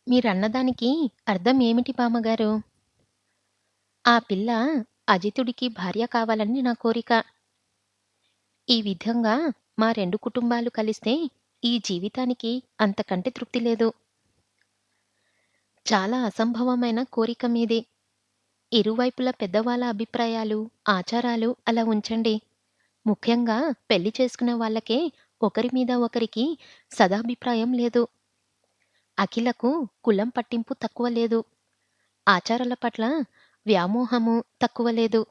మీరన్నదానికి అర్థం ఏమిటి బామ్మగారు? ఆ పిల్ల అజితుడికి భార్య కావాలని నా కోరిక. ఈ విధంగా మా 2 కుటుంబాలు కలిస్తే ఈ జీవితానికి అంతకంటే తృప్తి లేదు. చాలా అసంభవమైన కోరిక మీది. ఇరువైపుల పెద్దవాళ్ళ అభిప్రాయాలు, ఆచారాలు అలా ఉంచండి. ముఖ్యంగా పెళ్లి చేసుకునే వాళ్ళకే ఒకరి మీద ఒకరికి సదాభిప్రాయం లేదు. అఖిలకు కులం పట్టింపు తక్కువ లేదు. ఆచారాల పట్ల వ్యామోహము తక్కువ లేదు.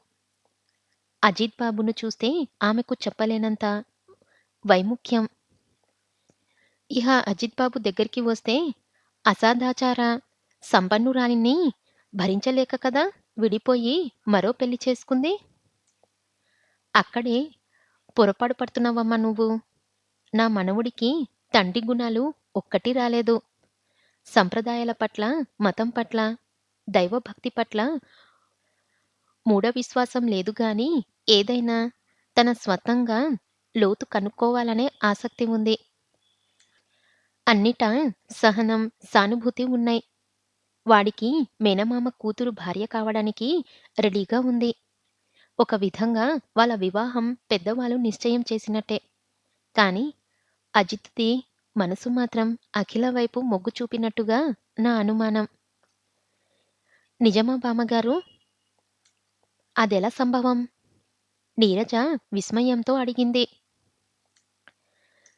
అజిత్ బాబును చూస్తే ఆమెకు చెప్పలేనంత వైముఖ్యం. ఇహ అజిత్ బాబు దగ్గరికి వస్తే అసాదాచార సంపన్నురాలిని భరించలేక కదా విడిపోయి మరో పెళ్లి చేసుకుంది. అక్కడే పొరపాటు పడుతున్నావమ్మా నువ్వు. నా మనవుడికి తండ్రి గుణాలు ఒక్కటి రాలేదు. సంప్రదాయాల పట్ల, మతం పట్ల, దైవభక్తి పట్ల మూఢ విశ్వాసం లేదు గాని ఏదైనా తన స్వంతంగా లోతు కనుక్కోవాలనే ఆసక్తి ఉంది. అన్నిటా సహనం, సానుభూతి ఉన్నాయి. వాడికి మేనమామ కూతురు భార్య కావడానికి రెడీగా ఉంది. ఒక విధంగా వాళ్ళ వివాహం పెద్దవాళ్ళు నిశ్చయం చేసినట్టే. కానీ అజిత్‌ది మనసు మాత్రం అఖిల వైపు మొగ్గు చూపినట్టుగా నా అనుమానం. నిజమా బామ్మగారు? అదెలా సంభవం? నీరజ విస్మయంతో అడిగింది.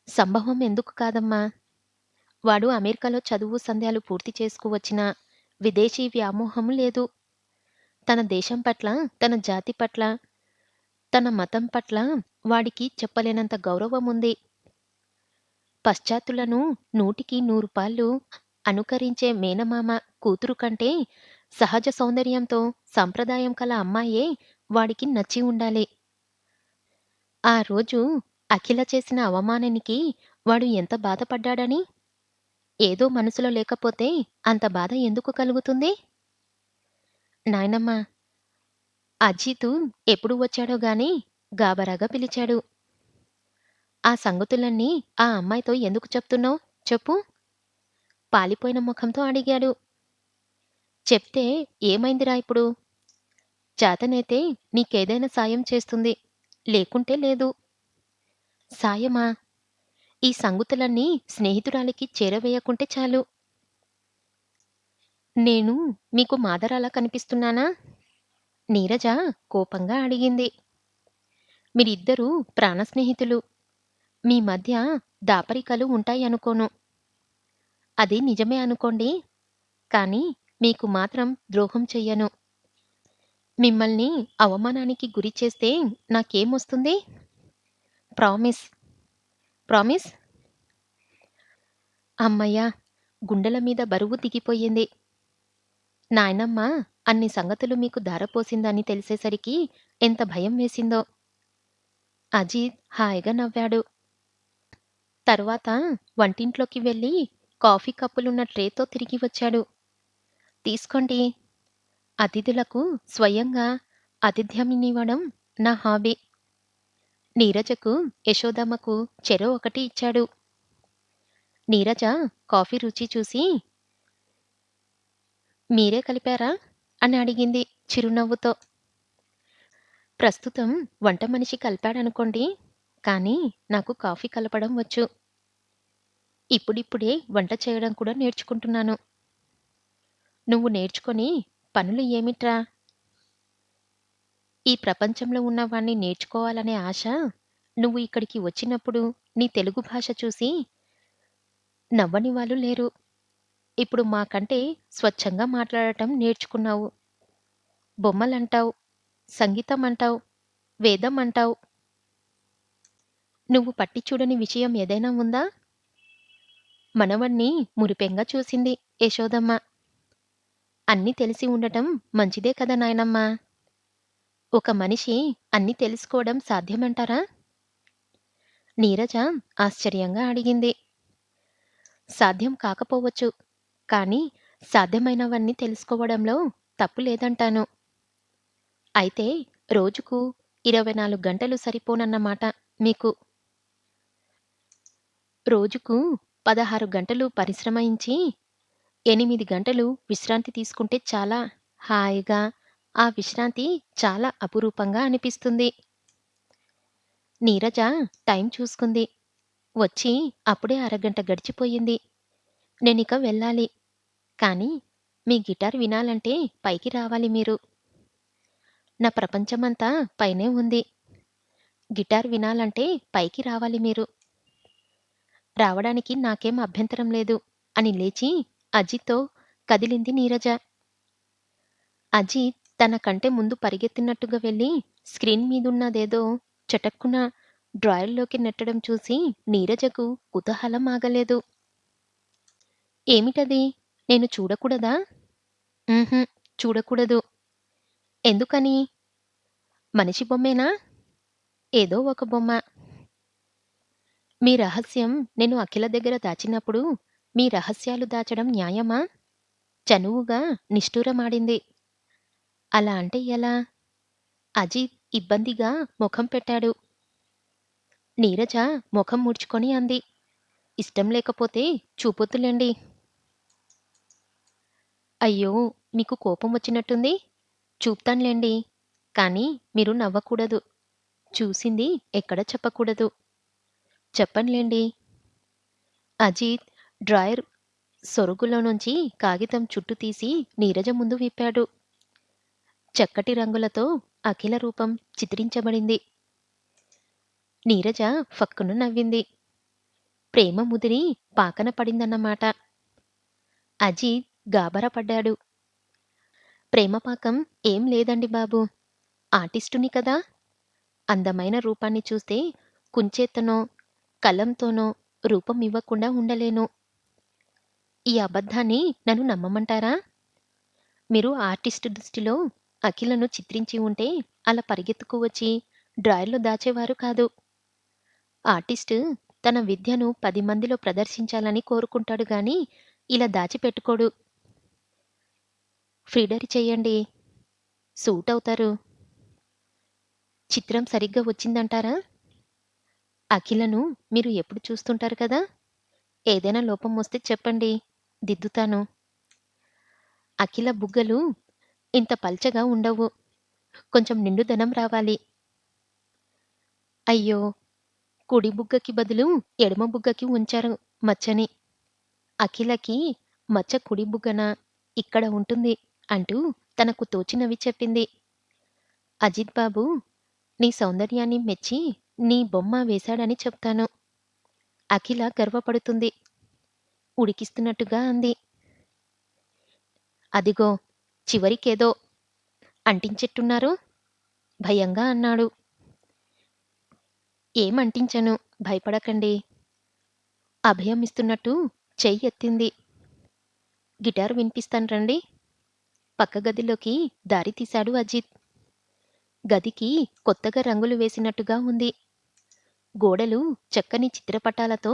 సంభవం ఎందుకు కాదమ్మా! వాడు అమెరికాలో చదువు సంధ్యాలు పూర్తి చేసుకువచ్చినా విదేశీ వ్యామోహం లేదు. తన దేశం పట్ల, తన జాతి పట్ల, తన మతం పట్ల వాడికి చెప్పలేనంత గౌరవముంది. పశ్చాత్తులను నూటికి నూరు పాళ్ళు అనుకరించే మేనమామ కూతురు కంటే సహజ సౌందర్యంతో సంప్రదాయం కల అమ్మాయే వాడికి నచ్చి ఉండాలి. ఆ రోజు అఖిల చేసిన అవమానానికి వాడు ఎంత బాధపడ్డాడని? ఏదో మనసులో లేకపోతే అంత బాధ ఎందుకు కలుగుతుంది? నాయనమ్మా! అజితు ఎప్పుడు వచ్చాడో గాని గాబరాగా పిలిచాడు. ఆ సంగతులన్నీ ఆ అమ్మాయితో ఎందుకు చెప్తున్నావు చెప్పు? పాలిపోయిన ముఖంతో అడిగాడు. చెప్తే ఏమైందిరా ఇప్పుడు? చేతనైతే నీకేదైనా సాయం చేస్తుంది. లేకుంటే లేదు. సాయమా? ఈ సంగతులన్నీ స్నేహితురాలికి చేరవేయకుంటే చాలు. నేను మీకు మాదరాలా కనిపిస్తున్నానా? నీరజ కోపంగా అడిగింది. మీరిద్దరూ ప్రాణ స్నేహితులు. మీ మధ్య దాపరికాలు ఉంటాయనుకోను. అది నిజమే అనుకోండి. కానీ మీకు మాత్రం ద్రోహం చెయ్యను. మిమ్మల్ని అవమానానికి గురి చేస్తే నాకేమొస్తుంది? ప్రామిస్. ప్రామిస్? హమ్మయ్య! గుండెల మీద బరువు దిగిపోయింది. నాయనమ్మ అన్ని సంగతులు మీకు ధారపోసిందని తెలిసేసరికి ఎంత భయం వేసిందో. అజిత్ హాయిగా నవ్వాడు. తర్వాత వంటింట్లోకి వెళ్ళి కాఫీ కప్పులున్న ట్రేతో తిరిగి వచ్చాడు. తీసుకోండి. అతిథులకు స్వయంగా ఆతిథ్యమినివ్వడం నా హాబీ. నీరజకు, యశోదమ్మకు చెరో ఒకటి ఇచ్చాడు. నీరజ కాఫీ రుచి చూసి మీరే కలిపారా? అని అడిగింది చిరునవ్వుతో. ప్రస్తుతం వంటమనిషి కలిపాడనుకోండి. కానీ నాకు కాఫీ కలపడం వచ్చు. ఇప్పుడిప్పుడే వంట చేయడం కూడా నేర్చుకుంటున్నాను. నువ్వు నేర్చుకొని పనులు ఏమిట్రా? ఈ ప్రపంచంలో ఉన్నవాణ్ణి నేర్చుకోవాలనే ఆశ నువ్వు ఇక్కడికి వచ్చినప్పుడు నీ తెలుగు భాష చూసి నవ్వని వాళ్ళు లేరు. ఇప్పుడు మాకంటే స్వచ్ఛంగా మాట్లాడటం నేర్చుకున్నావు. బొమ్మలంటావు, సంగీతం అంటావు, వేదం అంటావు. నువ్వు పట్టి చూడని విషయం ఏదైనా ఉందా? మనవణ్ణి మురిపెంగా చూసింది యశోదమ్మ. అన్నీ తెలిసి ఉండటం మంచిదే కదా నాయనమ్మా! ఒక మనిషి అన్నీ తెలుసుకోవడం సాధ్యమంటారా? నీరజ ఆశ్చర్యంగా అడిగింది. సాధ్యం కాకపోవచ్చు. కానీ సాధ్యమైనవన్నీ తెలుసుకోవడంలో తప్పు లేదంటాను. అయితే రోజుకు 24 గంటలు సరిపోనన్నమాట మీకు. రోజుకు 16 గంటలు పరిశ్రమించి 8 గంటలు విశ్రాంతి తీసుకుంటే చాలా హాయిగా, ఆ విశ్రాంతి చాలా అపురూపంగా అనిపిస్తుంది. నీరజ టైం చూసుకుంది. వచ్చి అప్పుడే అరగంట గడిచిపోయింది. నేనిక వెళ్ళాలి. కానీ మీ గిటార్ వినాలంటే పైకి రావాలి మీరు. నా ప్రపంచమంతా పైనే ఉంది. గిటార్ వినాలంటే పైకి రావాలి మీరు. రావడానికి నాకేం అభ్యంతరం లేదు అని లేచి అజిత్‌తో కదిలింది నీరజ. అజిత్ తన కంటే ముందు పరిగెత్తినట్టుగా వెళ్లి స్క్రీన్ మీదున్నదేదో చటుక్కున డ్రాయర్‌లోకి నెట్టడం చూసి నీరజకు కుతూహలం ఆగలేదు. ఏమిటది? నేను చూడకూడదా? హుహు. చూడకూడదు. ఎందుకని? మనిషి బొమ్మేనా? ఏదో ఒక బొమ్మ. మీ రహస్యం నేను అఖిల దగ్గర దాచినప్పుడు మీ రహస్యాలు దాచడం న్యాయమా? చనువుగా నిష్ఠూరమాడింది. అలా అంటే ఎలా? అజిత్ ఇబ్బందిగా మొఖం పెట్టాడు. నీరజ మొఖం ముడుచుకొని అంది. ఇష్టం లేకపోతే చూపొద్దులెండి. అయ్యో! మీకు కోపం వచ్చినట్టుంది. చూపుతాన్లెండి. కానీ మీరు నవ్వకూడదు. చూసింది ఎక్కడ చెప్పకూడదు. చెప్పనులెండి. అజిత్ డ్రాయర్ సొరుగులో నుంచి కాగితం చుట్టు తీసి నీరజ ముందు విప్పాడు. చక్కటి రంగులతో అఖిల రూపం చిత్రించబడింది. నీరజ ఫక్కున నవ్వింది. ప్రేమ ముదిరి పాకన పడిందన్నమాట. అజిత్ గాబరా పడ్డాడు. ప్రేమ పాకం ఏం లేదండి బాబూ. ఆర్టిస్టుని కదా! అందమైన రూపాన్ని చూస్తే కుంచేత్తనో, కలంతోనో రూపం ఇవ్వకుండా ఉండలేను. ఈ అబద్ధాన్ని నన్ను నమ్మమంటారా? మీరు ఆర్టిస్టు దృష్టిలో అఖిలను చిత్రించి ఉంటే అలా పరిగెత్తుకు వచ్చి డ్రాయర్‌లో దాచేవారు కాదు. ఆర్టిస్టు తన విద్యను 10 మందిలో ప్రదర్శించాలని కోరుకుంటాడు గానీ, ఇలా దాచిపెట్టుకోడు. ఫ్రీడరి చెయ్యండి. సూటవుతారు. చిత్రం సరిగ్గా వచ్చిందంటారా? అఖిలను మీరు ఎప్పుడు చూస్తుంటారు కదా! ఏదైనా లోపం వస్తే చెప్పండి. దిద్దుతాను. అఖిల బుగ్గలు ఇంత పల్చగా ఉండవు. కొంచెం నిండుదనం రావాలి. అయ్యో! కుడి బుగ్గకి బదులు ఎడమ బుగ్గకి ఉంచారు మచ్చని. అఖిలకి మచ్చ కుడి బుగ్గన, ఇక్కడ ఉంటుంది అంటూ తనకు తోచినవి చెప్పింది. అజిత్ బాబు, నీ సౌందర్యాన్ని మెచ్చి నీ బొమ్మ వేశాడని చెప్తాను. అఖిల గర్వపడుతుంది. ఉడికిస్తున్నట్టుగా అంది. అదిగో చివరికేదో అంటించెట్టున్నారు? భయంగా అన్నాడు. ఏం అంటించను, భయపడకండి. అభయం ఇస్తున్నట్టు చెయ్యెత్తింది. గిటార్ వినిపిస్తాను రండి. పక్క గదిలోకి దారి తీశాడు అజిత్. గదికి కొత్తగా రంగులు వేసినట్టుగా ఉంది. గోడలు చక్కని చిత్రపటాలతో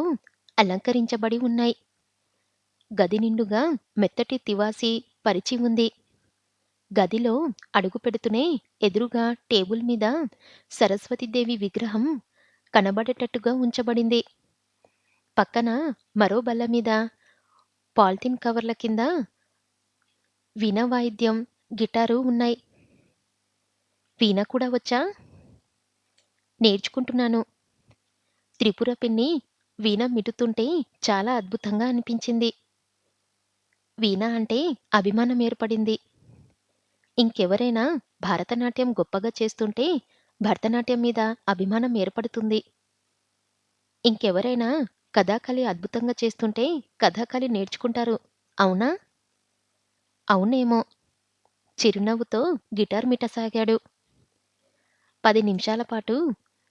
అలంకరించబడి ఉన్నాయి. గది నిండుగా మెత్తటి తివాసీ పరిచి ఉంది. గదిలో అడుగు పెడుతూనే ఎదురుగా టేబుల్ మీద సరస్వతీదేవి విగ్రహం కనబడేటట్టుగా ఉంచబడింది. పక్కన మరో బల్ల మీద పాలిథీన్ కవర్ల కింద వీణ వాయిద్యం, గిటారు ఉన్నాయి. వీణ కూడా వచ్చా? నేర్చుకుంటున్నాను. త్రిపుర పిన్ని వీణ మీటుతుంటే చాలా అద్భుతంగా అనిపించింది. వీణ అంటే అభిమానం ఏర్పడింది. ఇంకెవరైనా భరతనాట్యం గొప్పగా చేస్తుంటే భరతనాట్యం మీద అభిమానం ఏర్పడుతుంది. ఇంకెవరైనా కథాకళి అద్భుతంగా చేస్తుంటే కథాకళి నేర్చుకుంటారు. అవునా? అవునేమో! చిరునవ్వుతో గిటార్ మీటసాగాడు. 10 నిమిషాల పాటు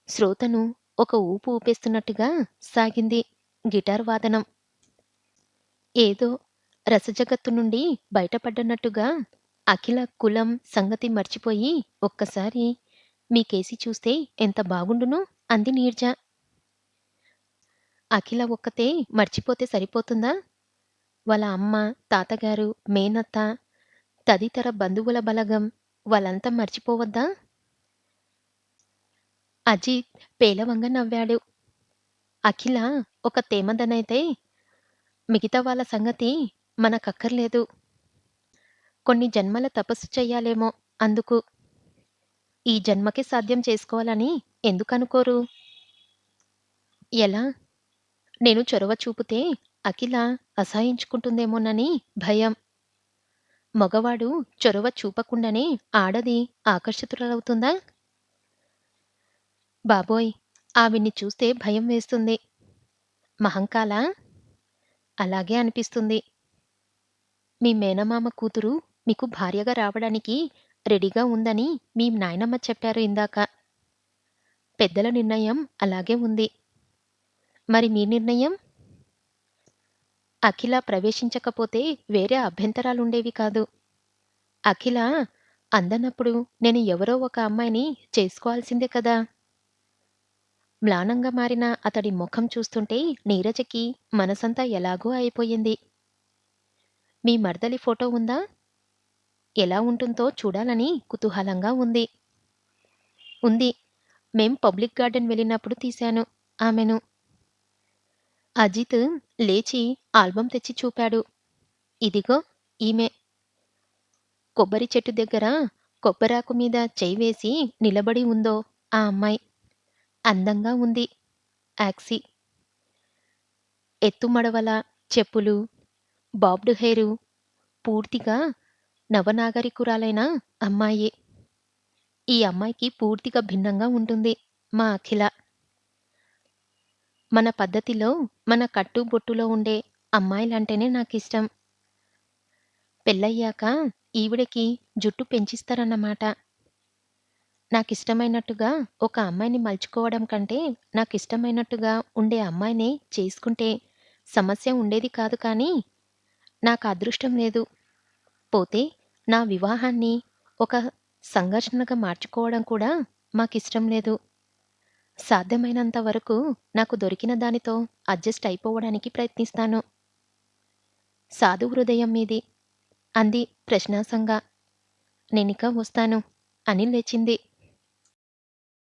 శ్రోతను ఒక ఊపు ఊపేస్తున్నట్టుగా సాగింది గిటార్ వాదనం. ఏదో రసజగత్తు నుండి బయటపడ్డనట్టుగా అఖిల కులం సంగతి మర్చిపోయి ఒక్కసారి మీకేసి చూస్తే ఎంత బాగుండును అంది నీర్జ. అఖిల ఒక్కతే మర్చిపోతే సరిపోతుందా? వాళ్ళ అమ్మ, తాతగారు, మేనత్త, తదితర బంధువుల బలగం వాళ్ళంతా మర్చిపోవద్దా? అజిత్ పేలవంగా నవ్వాడు. అఖిల ఒక తేమదనైతే మిగతా వాళ్ళ సంగతి మనకక్కర్లేదు. కొన్ని జన్మల తపస్సు చెయ్యాలేమో అందుకు. ఈ జన్మకి సాధ్యం చేసుకోవాలని ఎందుకనుకోరు? ఎలా? నేను చొరవ చూపితే అఖిల అసహ్యించుకుంటుందేమోనని భయం. మగవాడు చొరవ చూపకుండానే ఆడది ఆకర్షితురాలవుతుందా? బాబోయ్! ఆవిడ్ని చూస్తే భయం వేస్తుంది. మహంకాళా? అలాగే అనిపిస్తుంది. మీ మేనమామ కూతురు మీకు భార్యగా రావడానికి రెడీగా ఉందని మీ నాయనమ్మ చెప్పారు ఇందాక. పెద్దల నిర్ణయం అలాగే ఉంది. మరి మీ నిర్ణయం? అఖిల ప్రవేశించకపోతే వేరే అభ్యంతరాలుండేవి కాదు. అఖిల అందనప్పుడు నేను ఎవరో ఒక అమ్మాయిని చేసుకోవాల్సిందే కదా! మ్లానంగా మారిన అతడి ముఖం చూస్తుంటే నీరజకి మనసంతా ఎలాగో అయిపోయింది. మీ మరదలి ఫోటో ఉందా? ఎలా ఉంటుందో చూడాలని కుతూహలంగా ఉంది. ఉంది. మేం పబ్లిక్ గార్డెన్ వెళ్ళినప్పుడు తీశాను ఆమెను. అజిత్ లేచి ఆల్బమ్ తెచ్చి చూపాడు. ఇదిగో ఈమె. కొబ్బరి చెట్టు దగ్గర కొబ్బరాకు మీద చెయ్యి వేసి నిలబడి ఉందో ఆ అమ్మాయి. అందంగా ఉంది. యాక్సి. ఎత్తు మడవల, చెప్పులు, బాబ్డ్ హెయిరు, పూర్తిగా నవనాగరికురాలైన అమ్మాయి. ఈ అమ్మాయికి పూర్తిగా భిన్నంగా ఉంటుంది మా అఖిల. మన పద్ధతిలో, మన కట్టు బొట్టులో ఉండే అమ్మాయిలంటేనే నాకిష్టం. పెళ్ళయ్యాక ఈవిడకి జుట్టు పెంచిస్తారన్నమాట. నాకిష్టమైనట్టుగా ఒక అమ్మాయిని మలుచుకోవడం కంటే, నాకిష్టమైనట్టుగా ఉండే అమ్మాయినే చేసుకుంటే సమస్య ఉండేది కాదు కానీ, నాకా అదృష్టం లేదు. పోతే నా వివాహాన్ని ఒక సంఘర్షణగా మార్చుకోవడం కూడా మాకిష్టం లేదు. సాధ్యమైనంత వరకు నాకు దొరికిన దానితో అడ్జస్ట్ అయిపోవడానికి ప్రయత్నిస్తాను. సాధు హృదయం మీది అంది ప్రశ్నాసంగా. నేనిక వస్తాను అని లేచింది.